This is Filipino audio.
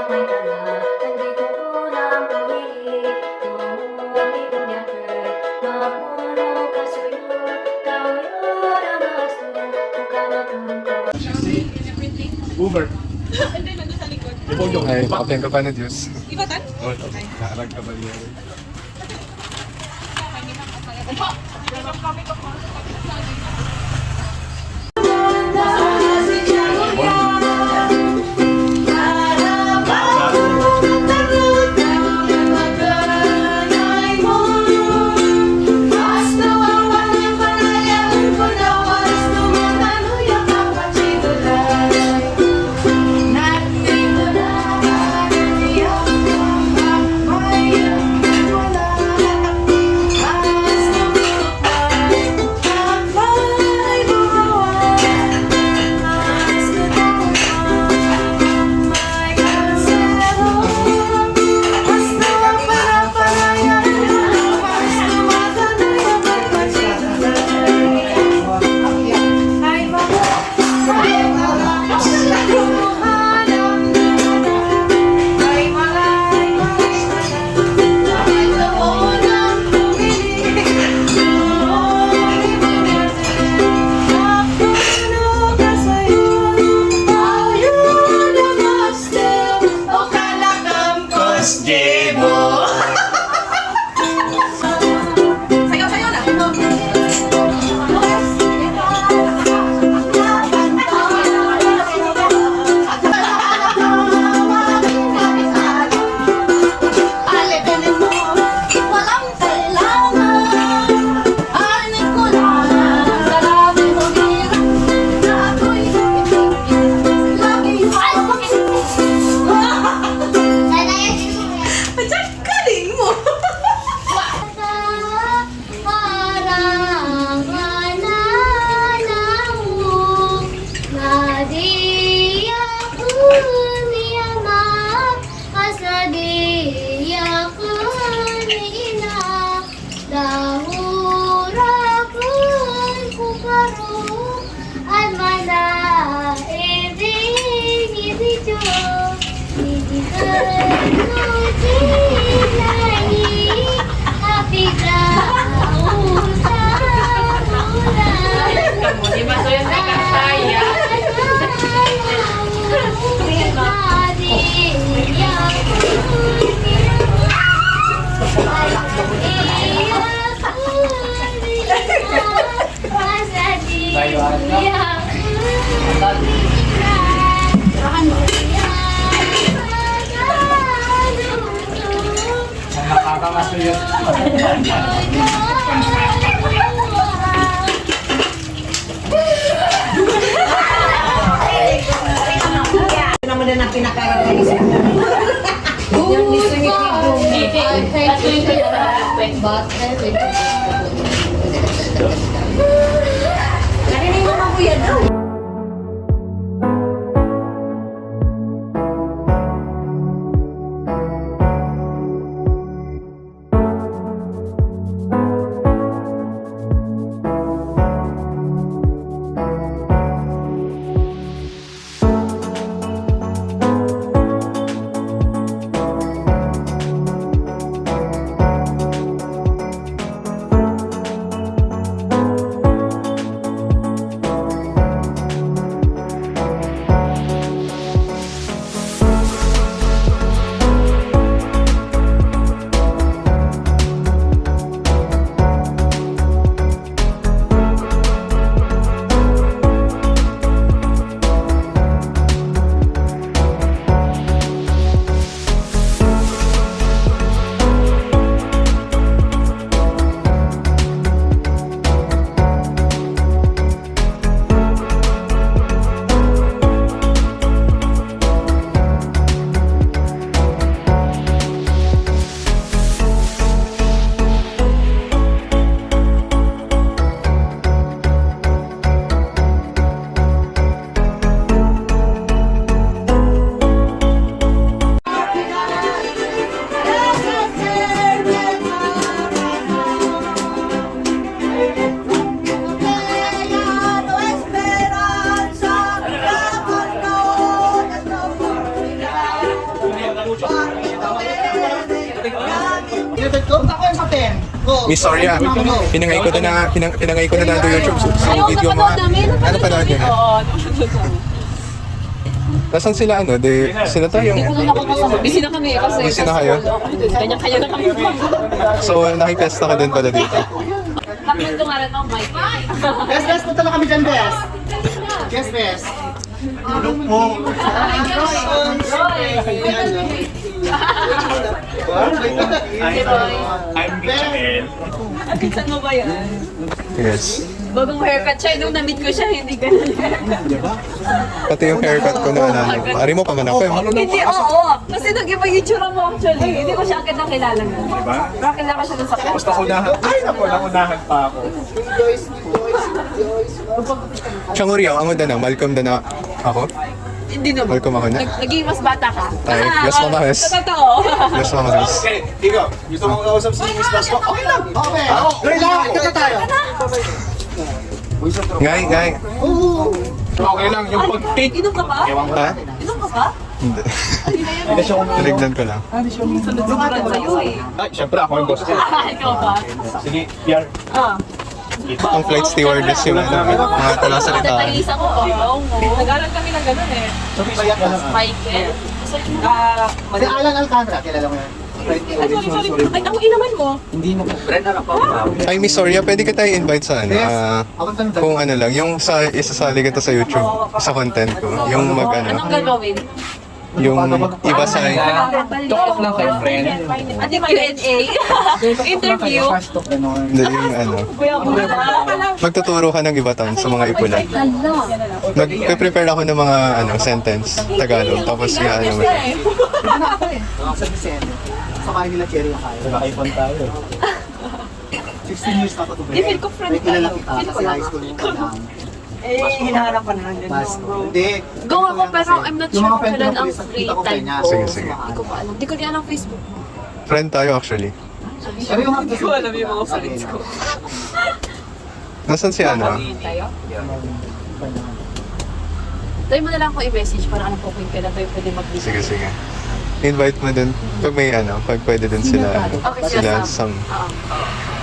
may tala, nandito ulang pumili, tumuti kunyaker, mapuno kasuyo, kauyo na masto, mukana tungko. Uber. Hindi, nandun sa likod. Ay, pakapin ka pa na Diyos. Ibatan? Oo, nakarag ka ba niya? Sayaw-sayaw na. Diyan ka din mo. Nakakamaso yun. Naman na pinaka-organize. Yung listo ni Narinig mo na po yan. Miss Soria, pinangay ko na do YouTube. So, video mo. Ano pa natin? Nasaan sila sila tayo. Busy na kami kasi. Busy na kayo? Kanya-kanya na kami. So, nakipesta ka din pala dito. Nakwento nga rin ng mic. Bes, punta na kami dyan, Bes. Yes, Bes. Ano po? I'm Michael. Pinsan mo ba yan? Yes. Bagong haircut siya. Nung na-meet ko siya, hindi ganun. Pati yung haircut ko na Ari mo pa man ako. Hindi, oo. Kasi nag-iba yung itsura mo actually. Hindi ko siya agad nakilala mo. Diba? Nakilala ko siya dun sa Basta unahan. Ay, naku, nakunahan pa ako. Changuriyaw, ang na Malcolm na ako. Hindi naman. Malcolm ako na. Naging mas bata ka. Ay, yes, mamahas. Sa totoo. Yes, mamahas. Okay, ikaw. Gusto mong kausap si Miss Basco? Okay lang. Okay. Dali lang. Ito tayo. Ngay. Okay lang, yung pag-take. Inom ka ba? Ha? Inom ka ba? Hindi. Tinignan ko lang. Sunod-sunuran sa'yo eh. Ay, syempre ako yung boss ko. Ikaw ba? Sige, Pierre. Ah. Ang flight stewardess yung mga talasalita. Natalis ako. Oo mo. Nag-aral kami ng gano'n eh. Michael. Si Alan Alcantara, kilala mo yan? Ay, sorry. Ay, ako inaman mo. Ay, Miss Soria, pwede ka tayo invite sa Yes. kung ano lang, yung isasali kita sa YouTube, sa content ko, yung Anong gagawin? yung iba sa, Talk lang kay friend. Ate Q&A? Interview? hindi, yung magtuturo ka ng iba tan sa mga ipulan. Nag-prepare ako ng mga sentence, Tagalog, tapos yung ano mo. Sa Vicente. Sa bahay nila Cherry yung kaya. Nakaipon tayo. 16 years na ako to be. Feel ko friend May kilala tayo. kita Feel ko kasi lang. high school mo pa lang. hinahanap pa na lang din Mas, bro. hindi. Go ako pero I'm not Yung sure mga kung friend kailan ko ang na free kita ko time kanya. ko. Sige, sige. Hindi ko pa alam. Hindi ko din alam Facebook. Friend tayo actually. Pero yung Hindi ko alam yung mga friends ko. Nasaan si ano? Tayo? Tayo mo na lang ako i-message para alam ko kung kailan tayo pwede mag-meet. Sige, sige. Invite mo dun, pag may pag pwede dun sila, Okay, sila sila Sam. Oo.